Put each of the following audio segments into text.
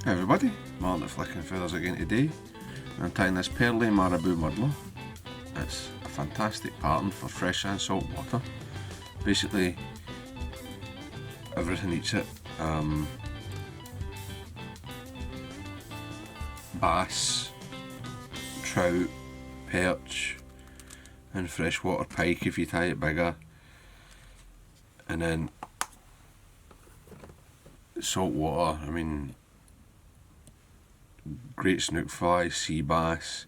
Hey everybody, Martyn at Flicking Feathers again today. I'm tying this Pearly Marabou Muddler. It's a fantastic pattern for fresh and salt water. Basically, everything eats it. Bass, trout, perch, and freshwater pike if you tie it bigger. And then salt water, I mean, great snook fly, sea bass,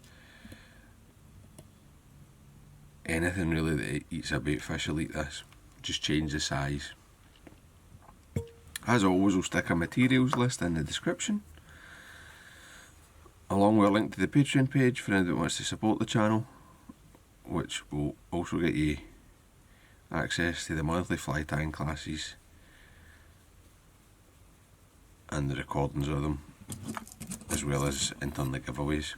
anything really that eats a bait fish will eat this. Just change the size. As always, we'll stick a materials list in the description, along with a link to the Patreon page for anyone that wants to support the channel, which will also get you access to the monthly fly tying classes and the recordings of them, as well as entering the giveaways.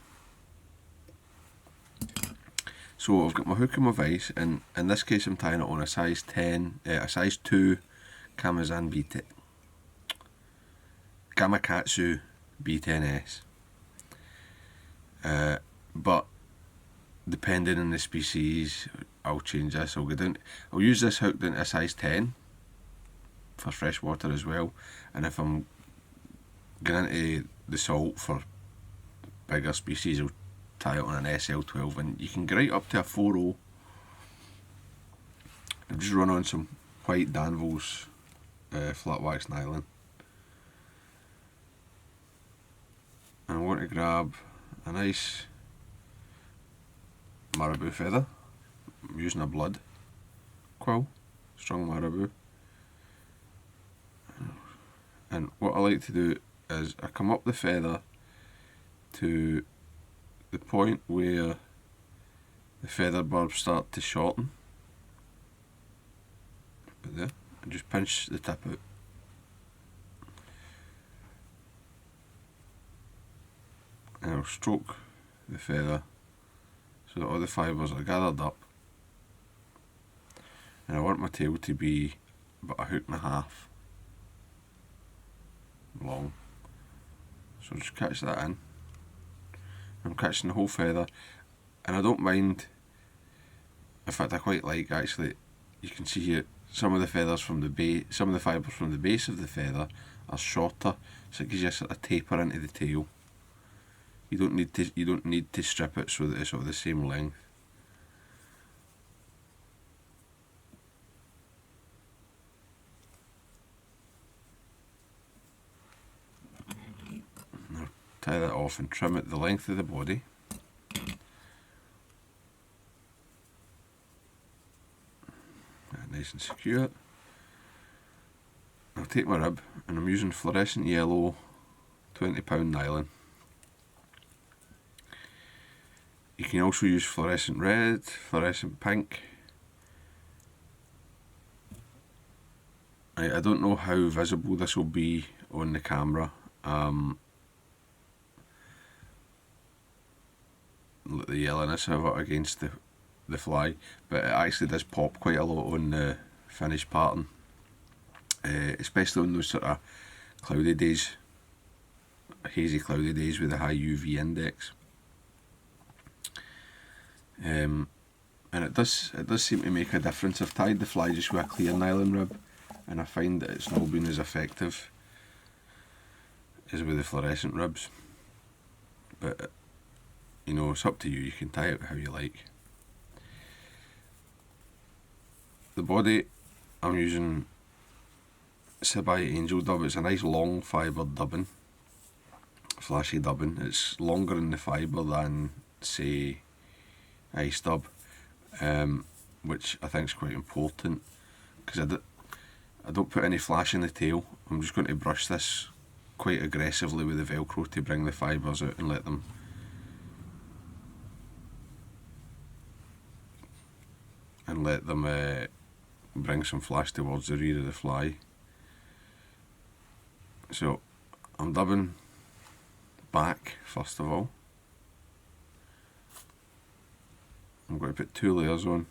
So I've got my hook and my vise, and in this case I'm tying it on a size 2 Gamakatus B10s. But depending on the species, I'll change this. I'll use this hook down to a size 10 for freshwater as well, and if I'm going into the salt for bigger species, I'll tie it on an SL12, and you can get right up to a 4.0. I've just run on some white Danville's flat wax nylon, and I want to grab a nice marabou feather. I'm using a blood quill, strong marabou, and what I like to do is I come up the feather to the point where the feather barbs start to shorten, but there, and just pinch the tip out. And I'll stroke the feather so that all the fibres are gathered up, and I want my tail to be about a hook and a half long, so just catch that in. I'm catching the whole feather, and I don't mind. In fact, I quite like, actually, you can see here some of the feathers from the base, some of the fibres from the base of the feather are shorter, so it gives you a sort of taper into the tail. You don't need to strip it so that it's of the same length. Now tie that off and trim it the length of the body. Nice and secure. I'll take my rib, and I'm using fluorescent yellow 20-pound nylon. You can also use fluorescent red, fluorescent pink. I don't know how visible this will be on the camera. Look, the yellowness of it against the fly, but it actually does pop quite a lot on the finished pattern, especially on those sort of cloudy days, hazy cloudy days with a high UV index. And it does seem to make a difference. I've tied the fly just with a clear nylon rib, and I find that it's not been as effective as with the fluorescent ribs, but you know, it's up to you. You can tie it how you like. The body, I'm using Sybai Angel dub. It's a nice long fibred dubbing, flashy dubbing. It's longer in the fibre than, say, ice dub, which I think is quite important, because I don't put any flash in the tail. I'm just going to brush this quite aggressively with the Velcro to bring the fibres out and let them bring some flash towards the rear of the fly. So I'm dubbing back first of all. I'm going to put 2 layers on,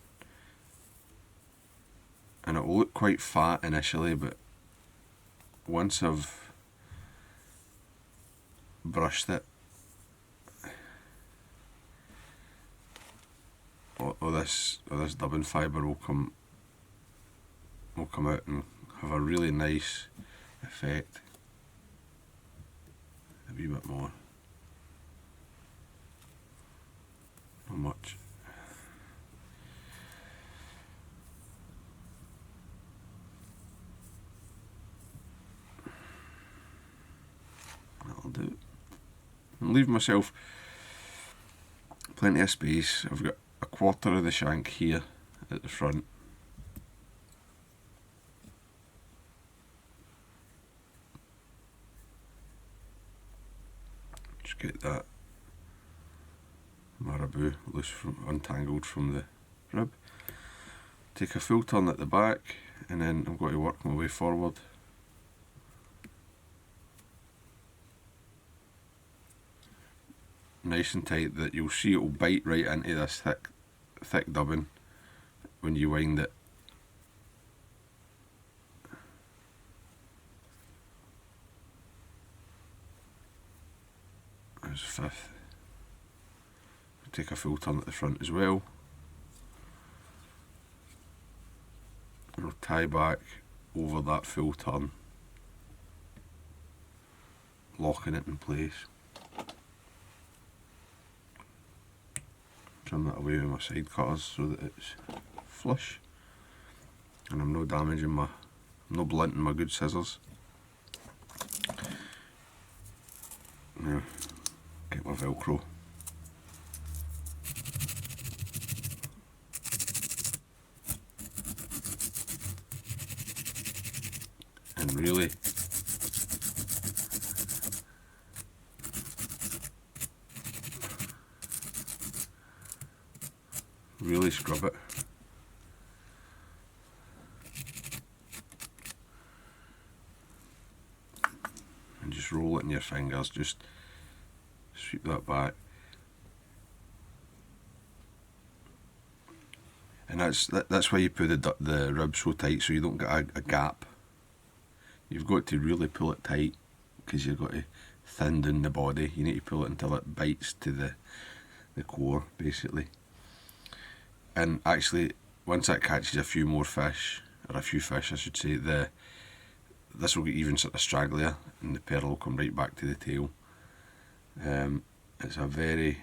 and it will look quite fat initially, but once I've brushed it, or this dubbing fibre will come out and have a really nice effect. A wee bit more, not much. That'll do. I'm leaving myself plenty of space. I've got a quarter of the shank here at the front. Just get that Marabou untangled from the rib. Take a full turn at the back, and then I'm going to work my way forward. Nice and tight, that you'll see it will bite right into this thick dubbing when you wind it. There's a fifth. Take a full turn at the front as well. And I'll tie back over that full turn, locking it in place. Trim that away with my side cutters so that it's flush, and I'm no blunting my good scissors. Now, get my Velcro. And really scrub it. And just roll it in your fingers, just sweep that back. And that's why you put the rib so tight, so you don't get a gap. You've got to really pull it tight, because you've got to thin down the body. You need to pull it until it bites to the core, basically. And actually, once that catches a few more fish, or a few fish I should say, this will get even sort of stragglier, and the pearl will come right back to the tail. It's a very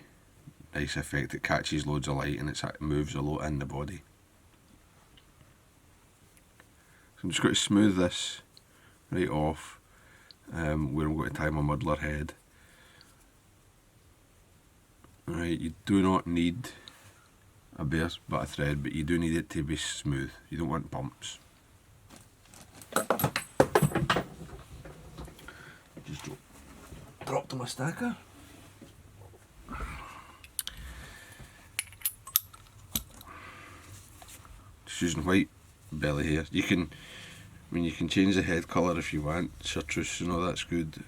nice effect. It catches loads of light, and it moves a lot in the body. So I'm just going to smooth this right off, where I'm going to tie my muddler head. Alright, you do not need a bare bit of thread, but you do need it to be smooth. You don't want bumps. Just drop to my stacker. Just using white belly here. You can change the head colour if you want, chartreuse and all that's good,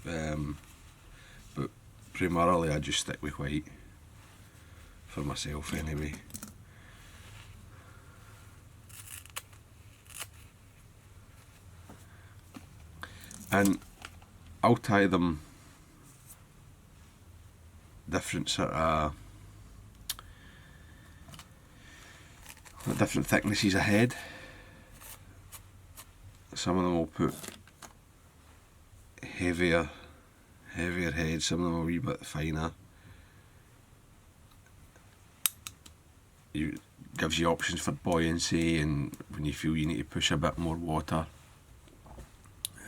but primarily I just stick with white for myself anyway. And I'll tie them different different thicknesses ahead. Some of them will put heavier heads, some of them are a wee bit finer. It gives you options for buoyancy, and when you feel you need to push a bit more water.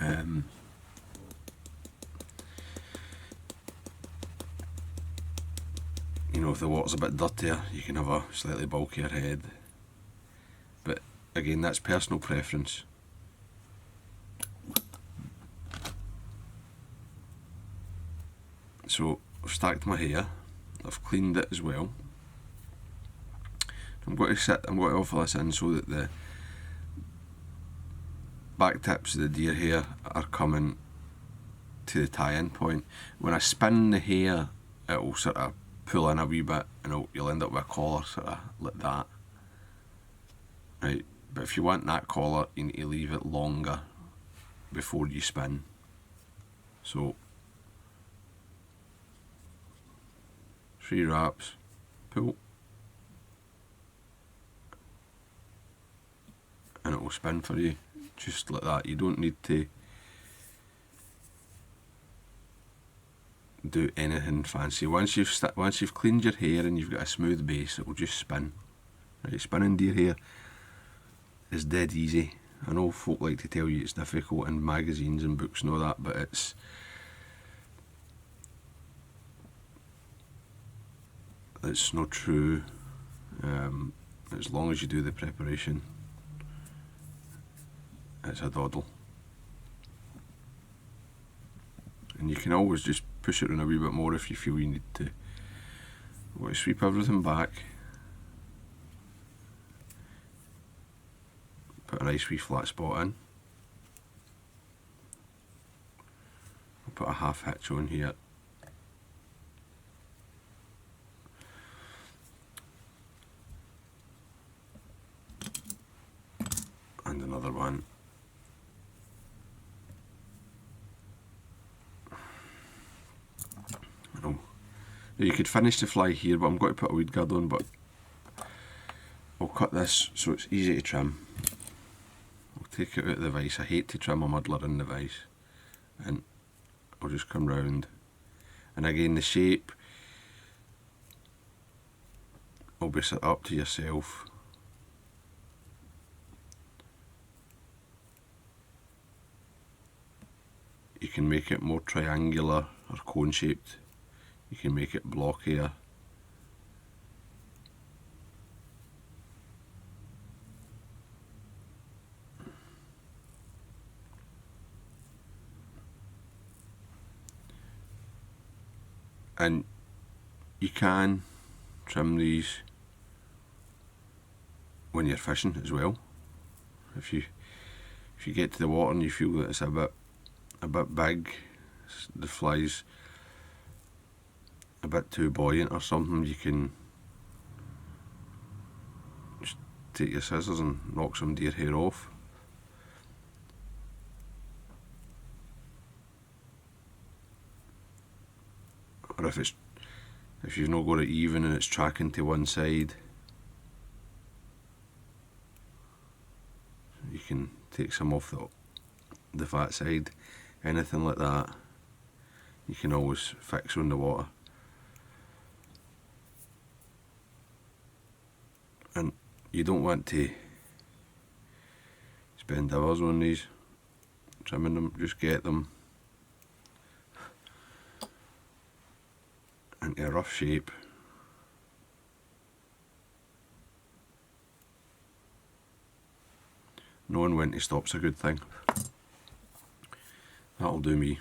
You know, if the water's a bit dirtier, you can have a slightly bulkier head. But again, that's personal preference. So I've stacked my hair, I've cleaned it as well. I'm going to offer this in so that the back tips of the deer hair are coming to the tie-in point. When I spin the hair, it will sort of pull in a wee bit, and you'll end up with a collar sort of like that. Right, but if you want that collar, you need to leave it longer before you spin. So 3 wraps, pull, and it will spin for you, just like that. You don't need to do anything fancy. Once you've cleaned your hair and you've got a smooth base, it will just spin. Right, spinning deer hair is dead easy. I know folk like to tell you it's difficult in magazines and books and all that, but it's not true. As long as you do the preparation, it's a doddle. And you can always just push it in a wee bit more if you feel you need to. We'll sweep everything back, put a nice wee flat spot in. I'll put a half hitch on here. And another one. You could finish the fly here, but I'm going to put a weed guard on, but I'll cut this so it's easy to trim. I'll take it out of the vise. I hate to trim a muddler in the vise. And I'll just come round. And again, the shape will be set up to yourself. You can make it more triangular or cone shaped. You can make it blockier. And you can trim these when you're fishing as well. If you get to the water and you feel that it's a bit big, the fly's a bit too buoyant or something, you can just take your scissors and knock some deer hair off. Or if you've not got it even and it's tracking to one side, you can take some off the fat side. Anything like that you can always fix on the water. And you don't want to spend hours on these, trimming them. Just get them into a rough shape. Knowing when to stop's a good thing. That'll do me.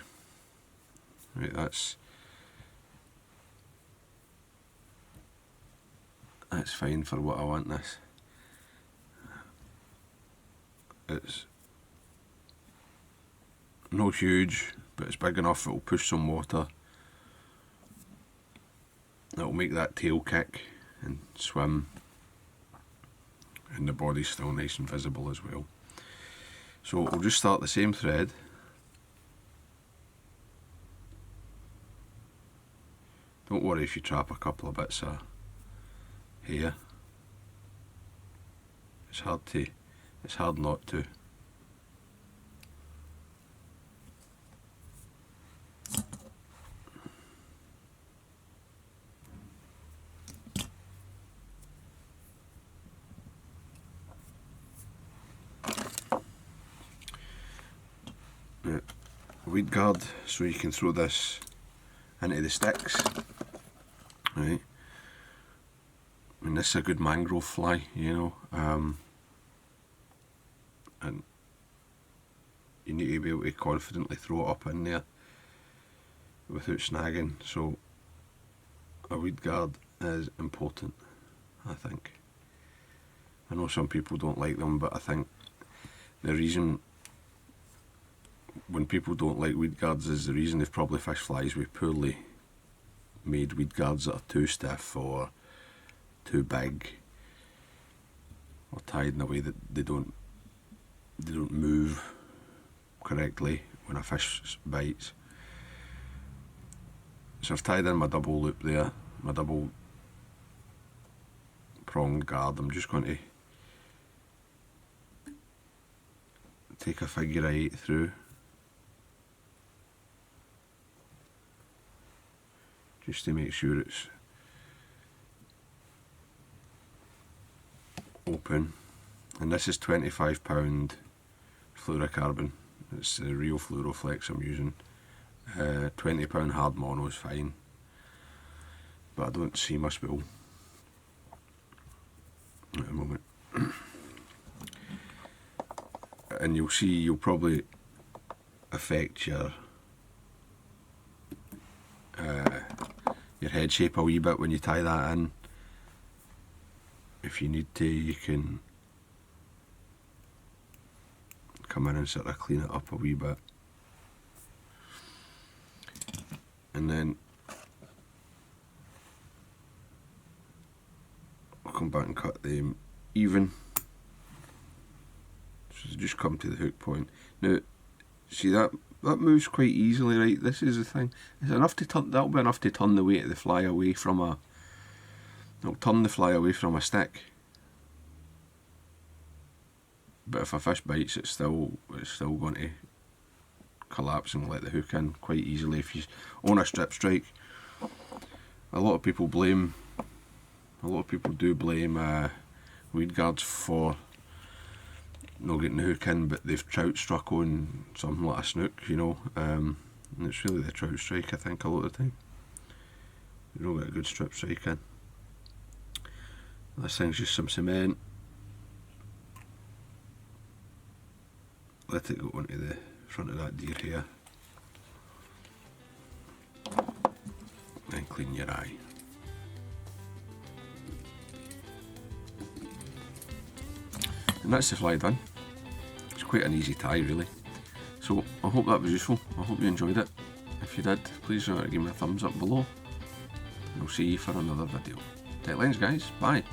Right, that's fine for what I want this. It's not huge, but it's big enough it'll push some water. It'll make that tail kick and swim, and the body's still nice and visible as well. So we'll just start the same thread. Don't worry if you trap a couple of bits of hair. It's hard not to. Right. Weed guard, so you can throw this into the sticks. Right. I mean, this is a good mangrove fly, you know, and you need to be able to confidently throw it up in there without snagging. So a weed guard is important, I think. I know some people don't like them, but I think the reason when people don't like weed guards is the reason they've probably fished flies with poorly made weed guards that are too stiff or too big, or tied in a way that they don't move correctly when a fish bites. So I've tied in my double loop there, my double pronged guard, I'm just going to take a figure 8 through, just to make sure it's open. And this is £25 fluorocarbon. It's the real Fluoroflex I'm using. £20 hard mono is fine, but I don't see my spool at the moment. And you'll see, you'll probably affect your head shape a wee bit when you tie that in. If you need to, you can come in and sort of clean it up a wee bit. And then I'll come back and cut them even. So just come to the hook point. Now, see that moves quite easily, right? This is the thing. It's enough to turn. That'll be enough to turn the weight of the fly away from a. It'll turn the fly away from a stick. But if a fish bites, it's still going to collapse and let the hook in quite easily if you own a strip strike. A lot of people do blame weed guards for not getting the hook in, but they've trout struck on something like a snook, you know, and it's really the trout strike, I think, a lot of the time. You don't get a good strip strike in. This thing's just some cement. Let it go onto the front of that deer here. Then clean your eye. And that's the fly done. It's quite an easy tie, really. So I hope that was useful. I hope you enjoyed it. If you did, please give me a thumbs up below. And I'll see you for another video. Tight lines, guys. Bye.